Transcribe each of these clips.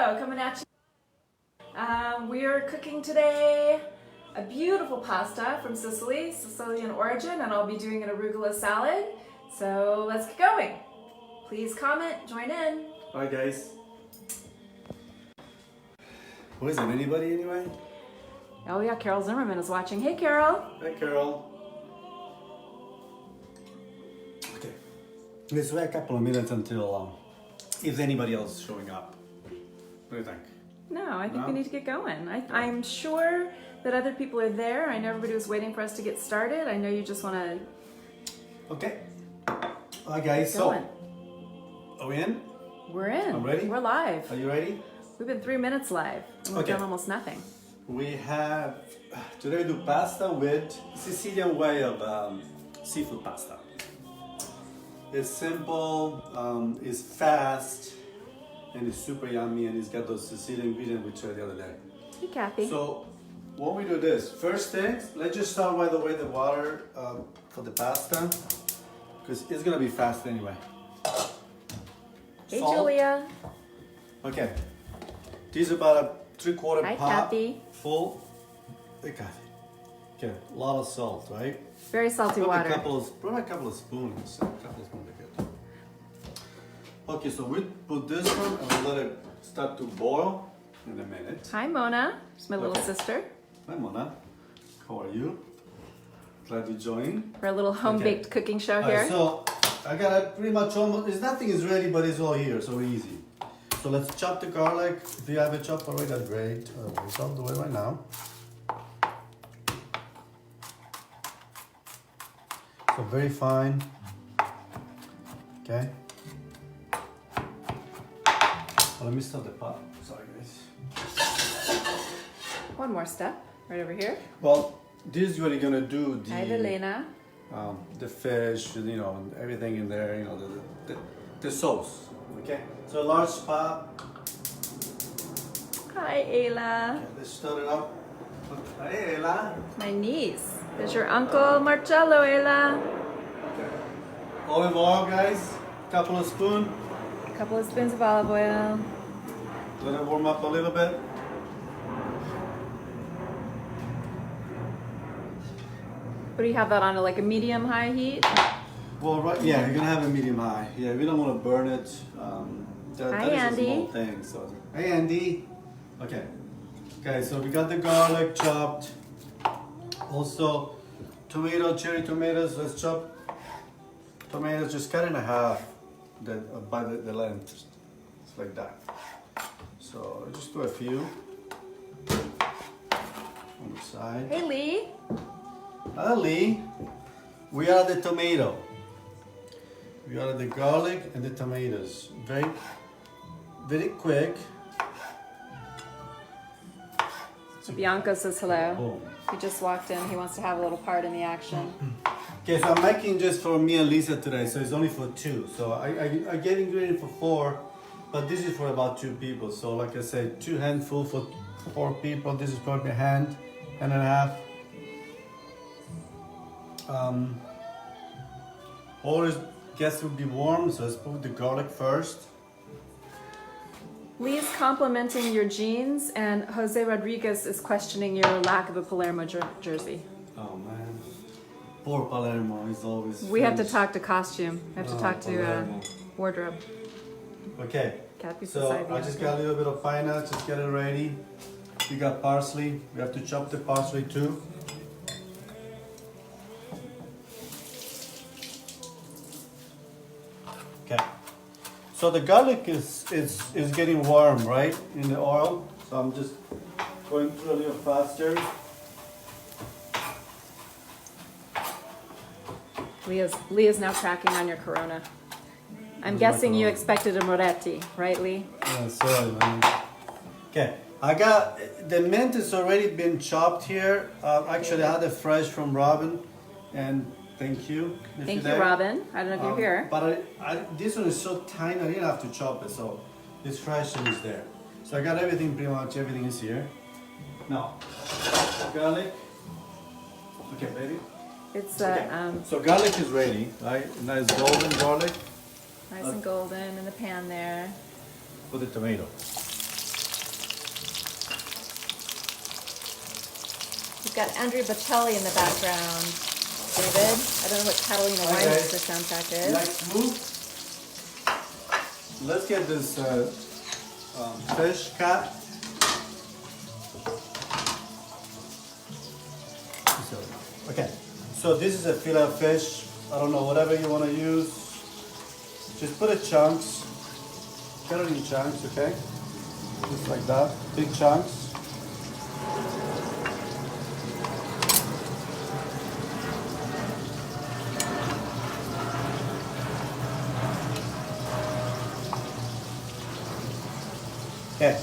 Marcello coming at you. We are cooking today a beautiful pasta from Sicily, Sicilian origin, and I'll be doing an arugula salad. So let's get going. Please comment, join in. Hi guys. What is it, anybody anyway? Oh yeah, Carol Zimmerman is watching. Hey Carol. Hi Carol. Okay, let's wait a couple of minutes until if anybody else is showing up. What do you think? No, I think we need to get going. I'm sure that other people are there. I know everybody was waiting for us to get started. I know you just want to... Okay. Hi guys, so are we in? We're in. I'm ready. We're live. Are you ready? We've been 3 minutes live and we've done almost nothing. We have, today we do pasta with Sicilian way of seafood pasta. It's simple, it's fast, and it's super yummy, and it's got those Sicilian ingredients we tried the other day. Hey Kathy. So when we do this, first things, let's just start by the way the water for the pasta, because it's gonna be fast anyway. Hey Salt. Julia. Okay, this is about a 3/4 Hi, pot Kathy. full. Hey Kathy. Okay, a lot of salt, right? Very salty water. Probably a couple of spoons. A couple of spoons are good. Okay, so we put this one and we'll let it start to boil in a minute. Hi Mona. It's my little sister. Hi Mona. How are you? Glad you joined. For a little home-baked cooking show here. Alright, so I got it pretty much almost, nothing is ready, but it's all here, so easy. So let's chop the garlic. If you have it chopped already, that's great. We'll chop the way right now. So very fine. Okay. Well, let me stop the pot. Sorry, guys. One more step, right over here. Well, this is what you're gonna do. Hi Elena. The fish, you know, everything in there. You know, the sauce. Okay. So a large pot. Hi Ayla. Okay, let's start it up. Hey, Ella. My niece. There's your uncle Marcello, Ayla. Olive oil, guys. Couple of spoons. A couple of spoons of olive oil. Let it warm up a little bit. What do you have that on? Like a medium-high heat? Well, right, yeah, you're gonna have a medium high. Yeah, we don't want to burn it. Hi, that is Andy. a small thing. So, hey, Andy. Okay. Okay, so we got the garlic chopped. Also, cherry tomatoes. Let's chop tomatoes. Just cut in half by the length, just like that. So just do a few on the side. Hey Lee. Ali, we are the tomato. We are the garlic and the tomatoes. Very, very quick. So Bianca says hello. Boom. He just walked in. He wants to have a little part in the action. Okay, so I'm making just for me and Lisa today, so it's only for 2. So I get ingredient for 4, but this is for about 2 people. So like I said, 2 handful for 4 people. This is probably a hand and a half. Always guess would be warm, so let's put the garlic first. Lee's complimenting your jeans, and Jose Rodriguez is questioning your lack of a Palermo jersey. Oh man, poor Palermo is always. We have to talk to costume. We have to talk to Palermo. wardrobe. Okay, Kathy's so beside I just got a little bit of pine nuts. Just get it ready. We got parsley. We have to chop the parsley too. Okay, so the garlic is getting warm, right, in the oil. So I'm just going through a little faster. Leah's now cracking on your Corona. I'm guessing you expected a Moretti, right, Lee? Yeah, sorry, man. Okay, I got the mint has already been chopped here. Actually, I had it fresh from Robin, and thank you. Thank you, Robin. I don't know if you're here. But this one is so tiny, I didn't have to chop it, so it's fresh and it's there. So I got everything, pretty much everything is here. Now, garlic. Okay, baby. It's So garlic is ready, right? Nice golden garlic. nice and golden in the pan there. Put the tomato. got Andrea Bocelli in the background. David, I don't know what Catalina Wein's soundtrack is. Next move. Let's get this fish cut. Okay, so this is a fillet of fish. I don't know, whatever you want to use. Just put it chunks. Cut it in chunks, okay? Just like that, big chunks. Okay.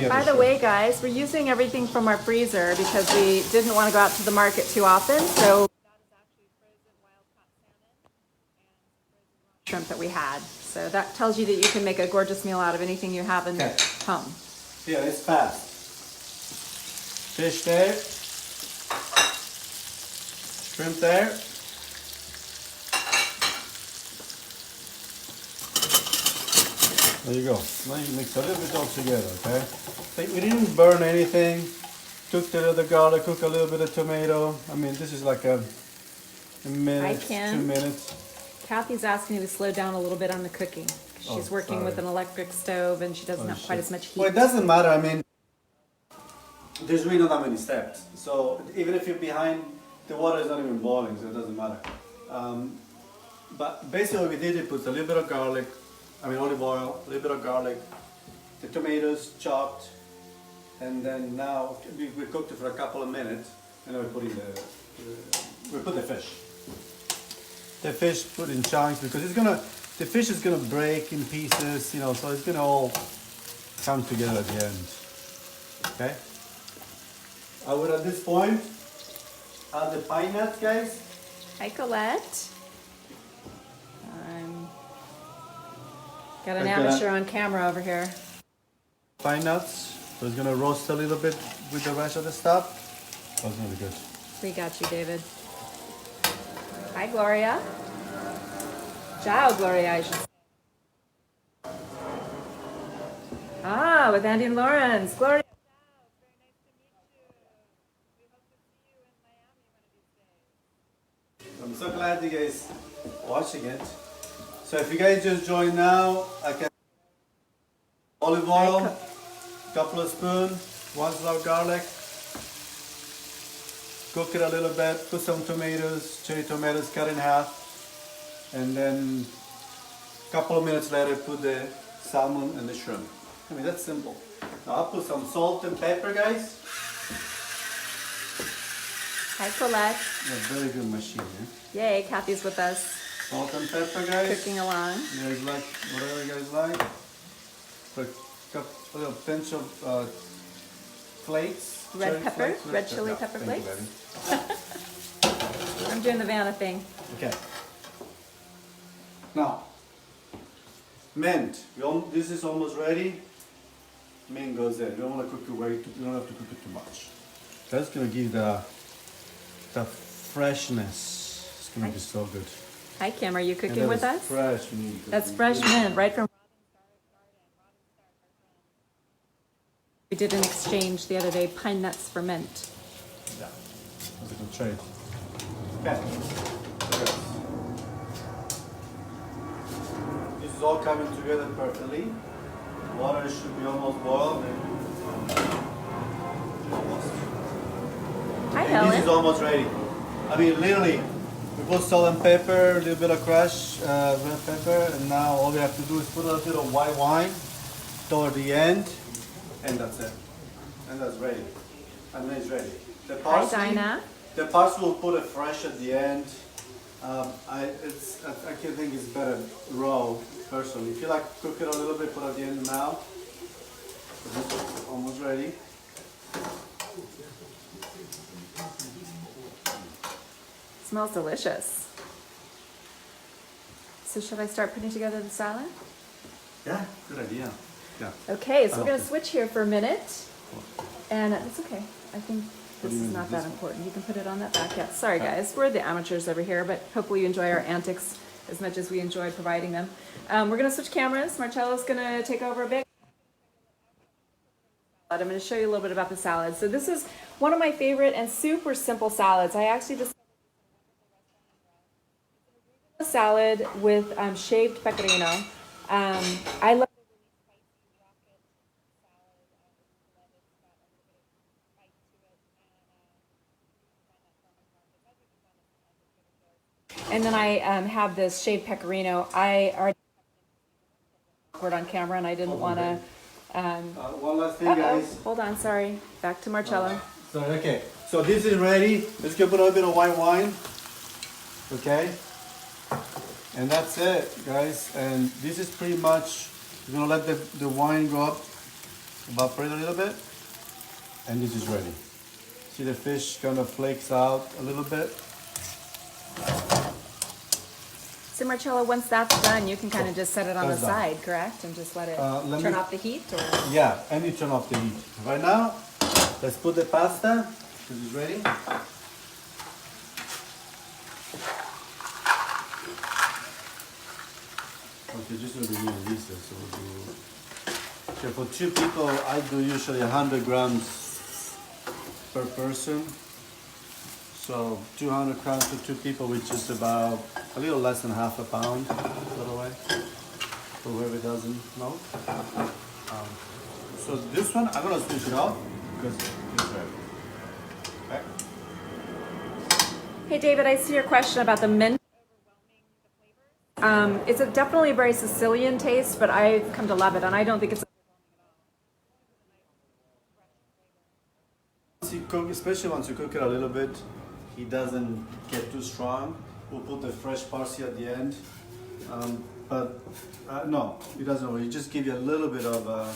By the way, guys, we're using everything from our freezer because we didn't want to go out to the market too often. So that is actually frozen wild-caught salmon and shrimp that we had. So that tells you that you can make a gorgeous meal out of anything you have in your home. Yeah, it's fast. Fish there. Shrimp there. There you go. Now you mix a little bit all together, okay? We didn't burn anything. Cooked a little garlic, cook a little bit of tomato. I mean, this is like a minute, 2 minutes. Kathy's asking me to slow down a little bit on the cooking. She's working with an electric stove and she doesn't have quite as much heat. Well, it doesn't matter. I mean, there's really not that many steps. So even if you're behind, the water is not even boiling, so it doesn't matter. But basically what we did, we put a little bit of garlic, olive oil, a little bit of garlic, the tomatoes chopped, and then now we cooked it for a couple of minutes, and then we put in the fish. The fish put in chunks because the fish is gonna break in pieces, so it's gonna all come together at the end. Okay. I would at this point add the pine nuts, guys. Hi, Colette. Got an amateur on camera over here. Pine nuts. So it's gonna roast a little bit with the rest of the stuff. That's gonna be good. We got you, David. Hi, Gloria. Ciao, Gloria, I should say. Ah, with Andy and Lawrence. Gloria. I'm so glad you guys are watching it. So if you guys just join now, I can olive oil, couple of spoons, 1 clove garlic, cook it a little bit, put some tomatoes, cherry tomatoes cut in half, and then a couple of minutes later put the salmon and the shrimp. I mean, that's simple. Now I'll put some salt and pepper, guys. Hi, Colette. A very good machine, eh? Yay, Kathy's with us. Salt and pepper, guys. Cooking along. You guys like whatever you guys like. Put a little pinch of flakes. Red pepper? Red chili pepper flakes? I'm doing the Vanna thing. Okay. Now, mint. This is almost ready. Mint goes in. You don't want to cook it you don't have to cook it too much. That's gonna give the freshness. It's gonna be so good. Hi, Kim. Are you cooking with us? Fresh mint. That's fresh mint, right from. We did an exchange the other day, pine nuts for mint. Yeah, that's a good trade. Okay. This is all coming together perfectly. Water should be almost boiled. Almost. Hi, And Helen. this is almost ready. I mean, literally, we put salt and pepper, a little bit of crushed red pepper, and now all we have to do is put a little bit of white wine toward the end, and that's it. And that's ready. And then it's ready. The parsley, Hi, Dinah. the parsley will put it fresh at the end. I think it's better raw, personally. If you like to cook it a little bit, put it at the end now. So this is almost ready. Smells delicious. So should I start putting together the salad? Yeah, good idea. Yeah. Okay, so we're going to switch here for a minute. And it's okay. I think this is not that important. You can put it on that back. Yeah, sorry guys. We're the amateurs over here, but hopefully you enjoy our antics as much as we enjoy providing them. We're going to switch cameras. Marcello's going to take over a bit. I'm going to show you a little bit about the salad. So this is one of my favorite and super simple salads. I actually just a salad with shaved pecorino. I love and then I have this shaved pecorino. I already recorded on camera and I didn't want to. One last thing, guys. Hold on, sorry. Back to Marcello. So, okay, so this is ready. Let's go put a little bit of white wine. Okay, and that's it, guys. And this is pretty much, you're gonna let the wine go up, evaporate a little bit, and this is ready. See the fish kind of flakes out a little bit. So Marcello, once that's done, you can kind of just set it on the That's done. side, correct? And just let it turn off the heat? Or? Yeah, and you turn off the heat. Right now, let's put the pasta, this is ready. Okay, just gonna be me and Lisa, so we'll do... Okay, for 2 people, I do usually 100 grams per person. So 200 grams for 2 people, which is about a little less than half a pound, by the way, for whoever doesn't know. So this one, I'm gonna switch it off because it's ready. Okay. Hey David, I see your question about the mint. It's definitely a very Sicilian taste, but I've come to love it, and I don't think it's. Once you cook, especially once you cook it a little bit, he doesn't get too strong. We'll put the fresh parsley at the end, no, it doesn't really. Just give you a little bit of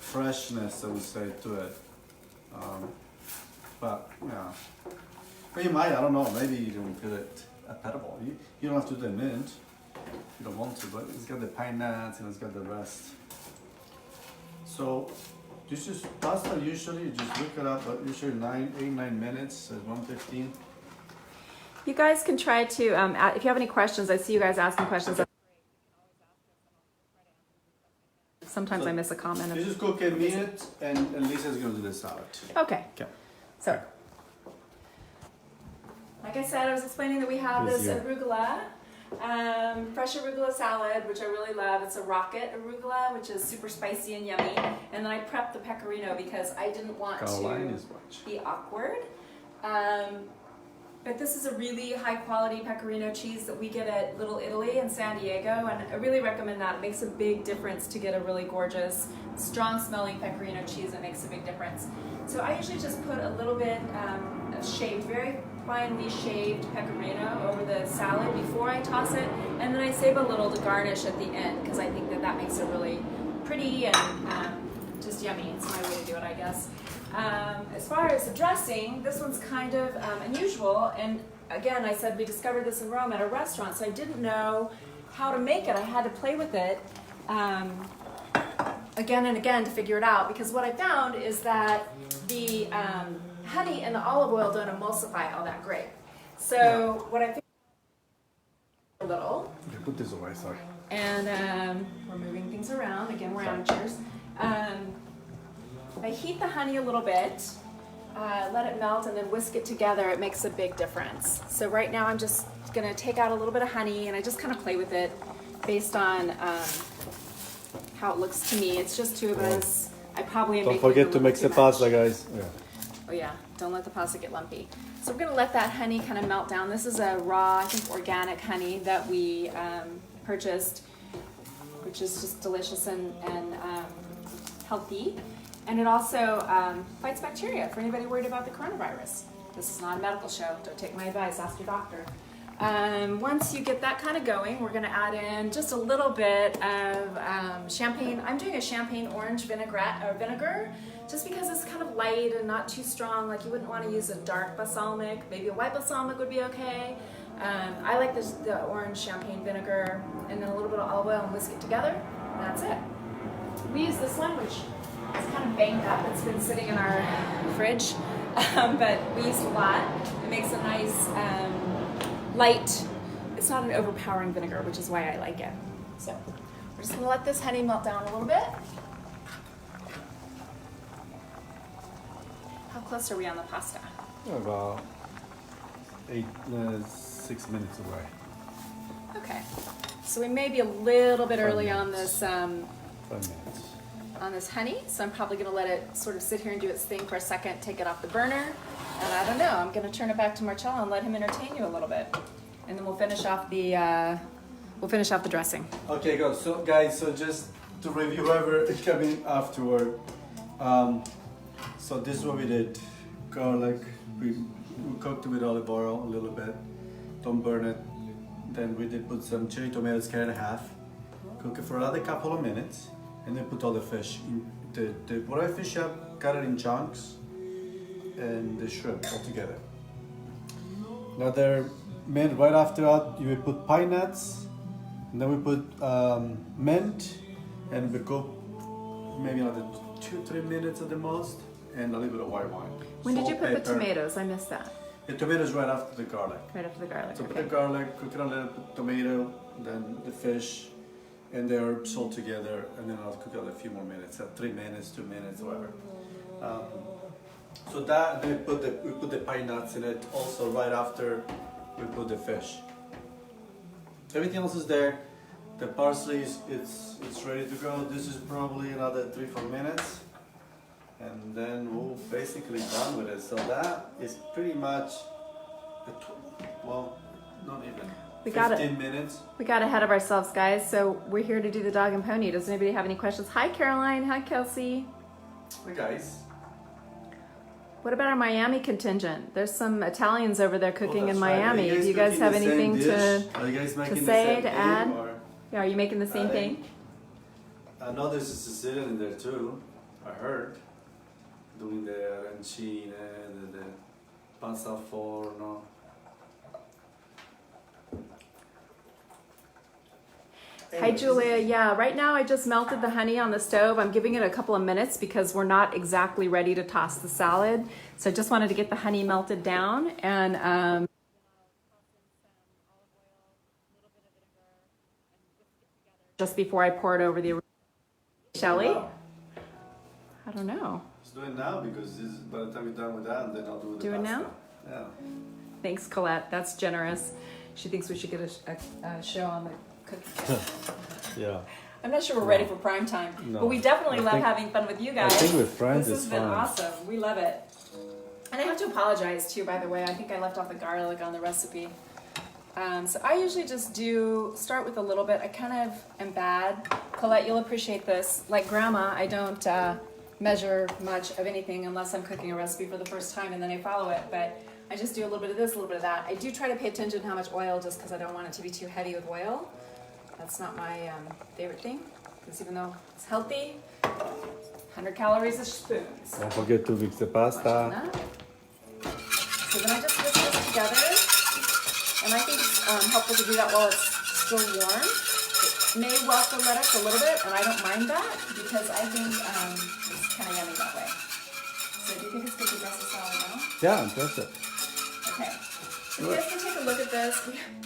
freshness, I would say, to it. But yeah, but you might. I don't know. Maybe you don't feel it appetible. You don't have to do the mint. You don't want to, but it's got the pine nuts and it's got the rest. So this is pasta. Usually you just look it up, but usually 8-9 minutes at 115. You guys can try to, if you have any questions, I see you guys asking questions. Sometimes So I miss a comment. This is cook a minute, and Lisa's gonna do the salad. Okay. Okay. So, like I said, I was explaining that we have this arugula, fresh arugula salad, which I really love. It's a rocket arugula, which is super spicy and yummy. And then I prepped the pecorino because I didn't want to be awkward. But this is a really high quality pecorino cheese that we get at Little Italy in San Diego, and I really recommend that. It makes a big difference to get a really gorgeous, strong smelling pecorino cheese. It makes a big difference. So I usually just put a little bit of shaved, very finely shaved pecorino over the salad before I toss it, and then I save a little to garnish at the end because I think that that makes it really pretty and just yummy. It's my way to do it, I guess. As far as the dressing, this one's kind of unusual, and again, I said we discovered this in Rome at a restaurant, so I didn't know how to make it. I had to play with it again and again to figure it out, because what I found is that the honey and the olive oil don't emulsify all that great. So what I think a little. Okay, put this away, sorry. And we're moving things around. Again, we're amateurs. I heat the honey a little bit, let it melt, and then whisk it together. It makes a big difference. So right now I'm just gonna take out a little bit of honey, and I just kind of play with it based on how it looks to me. It's just 2 of us. I probably am. Don't forget to mix the pasta, guys. Yeah. Oh yeah, don't let the pasta get lumpy. So we're gonna let that honey kind of melt down. This is a raw, I think organic honey that we purchased, which is just delicious and healthy. And it also fights bacteria for anybody worried about the coronavirus. This is not a medical show. Don't take my advice, ask your doctor. Once you get that kind of going, we're gonna add in just a little bit of champagne. I'm doing a champagne orange vinaigrette or vinegar, just because it's kind of light and not too strong. Like you wouldn't want to use a dark balsamic. Maybe a white balsamic would be okay. I like the orange champagne vinegar, and then a little bit of olive oil and whisk it together, and that's it. We use this one, which is kind of banged up. It's been sitting in our fridge, but we use it a lot. It makes a nice light, it's not an overpowering vinegar, which is why I like it. So we're just gonna let this honey melt down a little bit. How close are we on the pasta? About 6 minutes away. Okay. So we may be a little bit early on minutes. this 5 minutes. on this honey, so I'm probably gonna let it sort of sit here and do its thing for a second, take it off the burner, and I don't know, I'm gonna turn it back to Marcello and let him entertain you a little bit. And then we'll finish off the dressing. Okay, go. So guys, so just to review whoever is coming afterward. So this is what we did. Garlic, we cooked it with olive oil a little bit. Don't burn it. Then we did put some cherry tomatoes, cut in half. Cook it for another couple of minutes. And then put all the fish in the whatever fish up, cut it in chunks, and the shrimp all together. Another minute right after that, you will put pine nuts, and then we put mint, and we cook maybe another 2-3 minutes at the most, and a little bit of white wine. When did you Salt, put the pepper. tomatoes? I missed that. The tomatoes right after the garlic. Right after the garlic. So put Okay. the garlic, cook it a little, put tomato, then the fish, and the herbs all together, and then I'll cook it a few more minutes, 3 minutes, 2 minutes, whatever. So that then we put the pine nuts in it also right after we put the fish. Everything else is there. The parsley it's ready to go. This is probably another 3-4 minutes, and then we're basically done with it. So that is pretty much well, not even. We got it. 15 minutes. We got ahead of ourselves, guys, so we're here to do the dog and pony. Does anybody have any questions? Hi, Caroline. Hi, Kelsey. Hey guys. What about our Miami contingent? There's some Italians over there cooking in That's right. Miami. Are Do you guys cooking have the same anything dish? Are you guys making the say, same to thing, add? or? Yeah, are you making the same thing? I know there's a Sicilian in there too. I heard. Doing the arancine, the pasta al forno. Hi, Julia. Yeah, right now I just melted the honey on the stove. I'm giving it a couple of minutes because we're not exactly ready to toss the salad. So I just wanted to get the honey melted down, and just before I pour it over the Shelly. Wow. I don't know. Let's do it now because this is, by the time we're done with that, then I'll do the Do it pasta. now? Yeah. Thanks, Colette. That's generous. She thinks we should get a show on the cooking. Yeah. I'm not sure we're ready for prime time, No. but we definitely I love think- having fun with you guys. I think with friends this has it's been fun. awesome. We love it. And I have to apologize too, by the way. I think I left off the garlic on the recipe. So I usually just start with a little bit. I kind of am bad. Colette, you'll appreciate this. Like Grandma, I don't measure much of anything unless I'm cooking a recipe for the first time and then I follow it. But I just do a little bit of this, a little bit of that. I do try to pay attention to how much oil, just because I don't want it to be too heavy with oil. That's not my favorite thing, because even though it's healthy, 100 calories a spoon. So Don't forget to mix the much on pasta. that. So then I just whisk this together, and I think it's helpful to do that while it's still warm. It may welt the lettuce a little bit, and I don't mind that because I think it's kind of yummy that way. So do you think it's good to dress the salad now? Yeah, that's it. Okay. So you guys can take a look at this.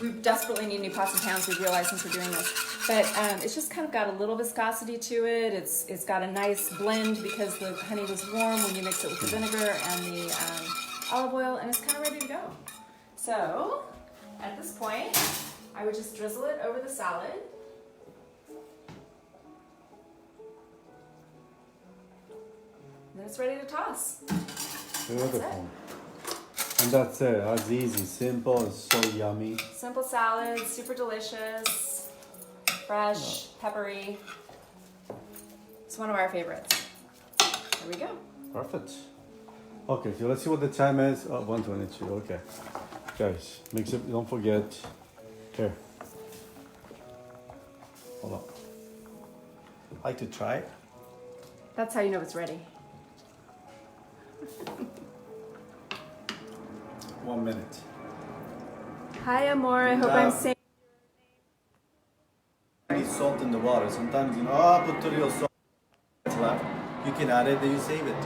We desperately need new pots and pans, we've realized, since we're doing this. But it's just kind of got a little viscosity to it. It's got a nice blend because the honey was warm when you mix it with the vinegar and the olive oil, and it's kind of ready to go. So at this point, I would just drizzle it over the salad. And then it's ready to toss. Beautiful. And that's it. That's easy, simple, it's so yummy. Simple salad, super delicious, fresh, peppery. It's one of our favorites. There we go. Perfect. Okay, so let's see what the time is. Oh, 1:22. Okay. Guys, mix it. Don't forget. Here. Hold on. Like to try it? That's how you know it's ready. 1 minute. Hi, Amor. I hope I'm saying. Any salt in the water. Sometimes put a little salt left. You can add it, then you save it.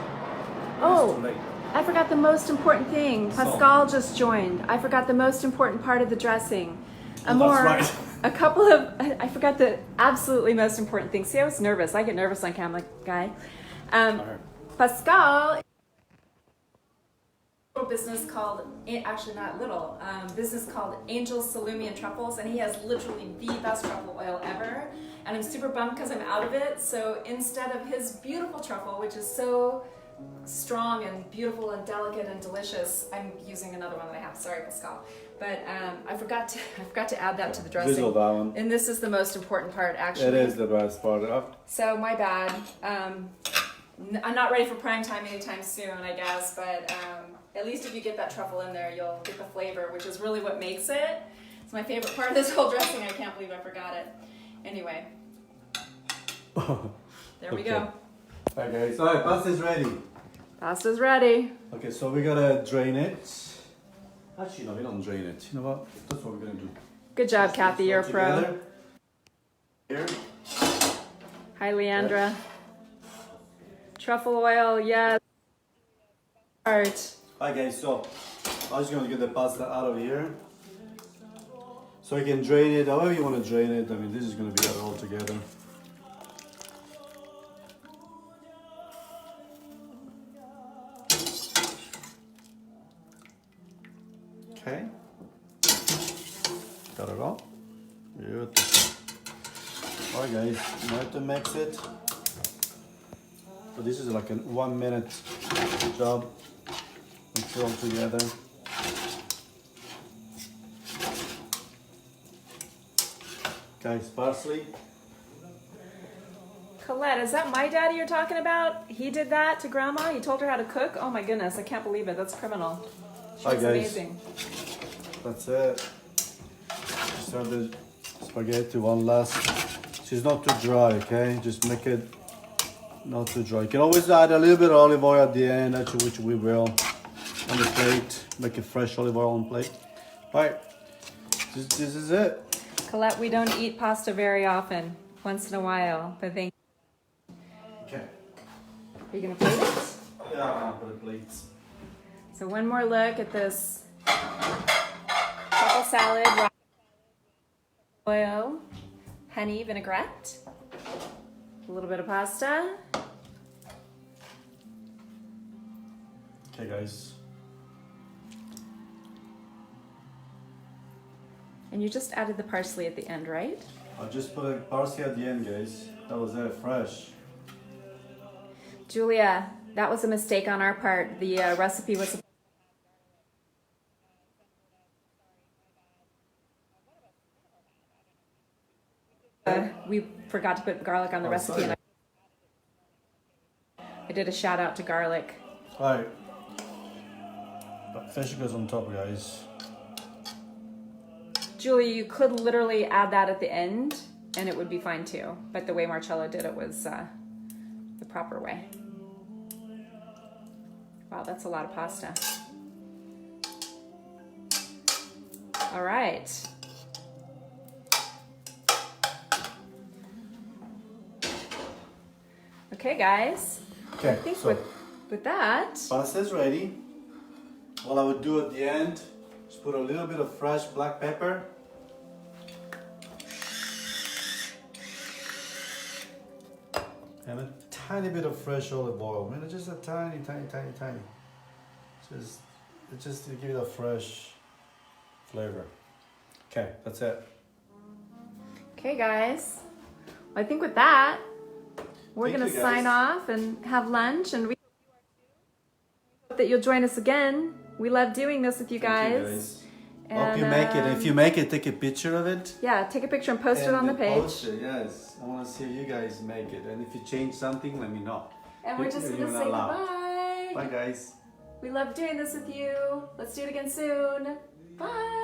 Oh. It's too late. I forgot the most important thing. Pascal just joined. I forgot the most important part of the dressing. Amor, right. I forgot the absolutely most important thing. See, I was nervous. I get nervous on camera, guy. Alright. Pascal little business called, actually not little, business called Angel Salumi and Truffles, and he has literally the best truffle oil ever. And I'm super bummed because I'm out of it. So instead of his beautiful truffle, which is so strong and beautiful and delicate and delicious, I'm using another one that I have. Sorry, Pascal. But I forgot to add that to the dressing. Drizzle that one. And this is the most important part, actually. It is the best part of. So my bad. I'm not ready for prime time anytime soon, I guess. But at least if you get that truffle in there, you'll get the flavor, which is really what makes it. It's my favorite part of this whole dressing. I can't believe I forgot it. Anyway, there we go. Okay, so pasta's ready. Pasta's ready. Okay, so we gotta drain it. Actually, no, we don't drain it. You know what? That's what we're gonna do. Good job, Kathy. You're a pro. Together. Here. Hi, Leandra. Truffle oil, yes. Art. Hi guys, so I'm just gonna get the pasta out of here. So you can drain it however you want to drain it. I mean, this is gonna be all together. Okay. Got it all? Beautiful. Alright guys, now to mix it. So this is like a 1 minute job. Mix it all together. Guys, parsley. Colette, is that my daddy you're talking about? He did that to Grandma? He told her how to cook? Oh my goodness, I can't believe it. That's criminal. She's Hi guys. amazing. That's it. Start the spaghetti one last. She's not too dry, okay? Just make it not too dry. You can always add a little bit of olive oil at the end, actually, which we will on the plate. Make a fresh olive oil on plate. Right. This is it. Colette, we don't eat pasta very often. Once in a while, but thank you. Okay. Are you gonna plate it? Yeah, I'm gonna put the plates. So one more look at this truffle salad, oil, honey, vinaigrette, a little bit of pasta. Okay, guys. And you just added the parsley at the end, right? I just put a parsley at the end, guys. That was it, fresh. Julia, that was a mistake on our part. The recipe was we forgot to put garlic on the recipe. Sorry. And I did a shout out to garlic. Alright. But fish goes on top, guys. Julia, you could literally add that at the end and it would be fine too. But the way Marcello did it was the proper way. Wow, that's a lot of pasta. All right. Okay, guys. Okay, I think so with that, pasta's ready. What I would do at the end is put a little bit of fresh black pepper. And a tiny bit of fresh olive oil. I mean, just a tiny. Just to give it a fresh flavor. Okay, that's it. okay, guys. Well, I think with that, we're Thank gonna you, guys. sign off and have lunch, and we hope that you'll join us again. We love doing this with you Thank you, guys. Hope you make it. If you make it, take a picture of it. Yeah, take a picture and post it on the page. Post it, yes. I want to see you guys make it. And if you change something, let me know. And we're just gonna say goodbye. Bye, guys. We love doing this with you. Let's do it again soon. Bye.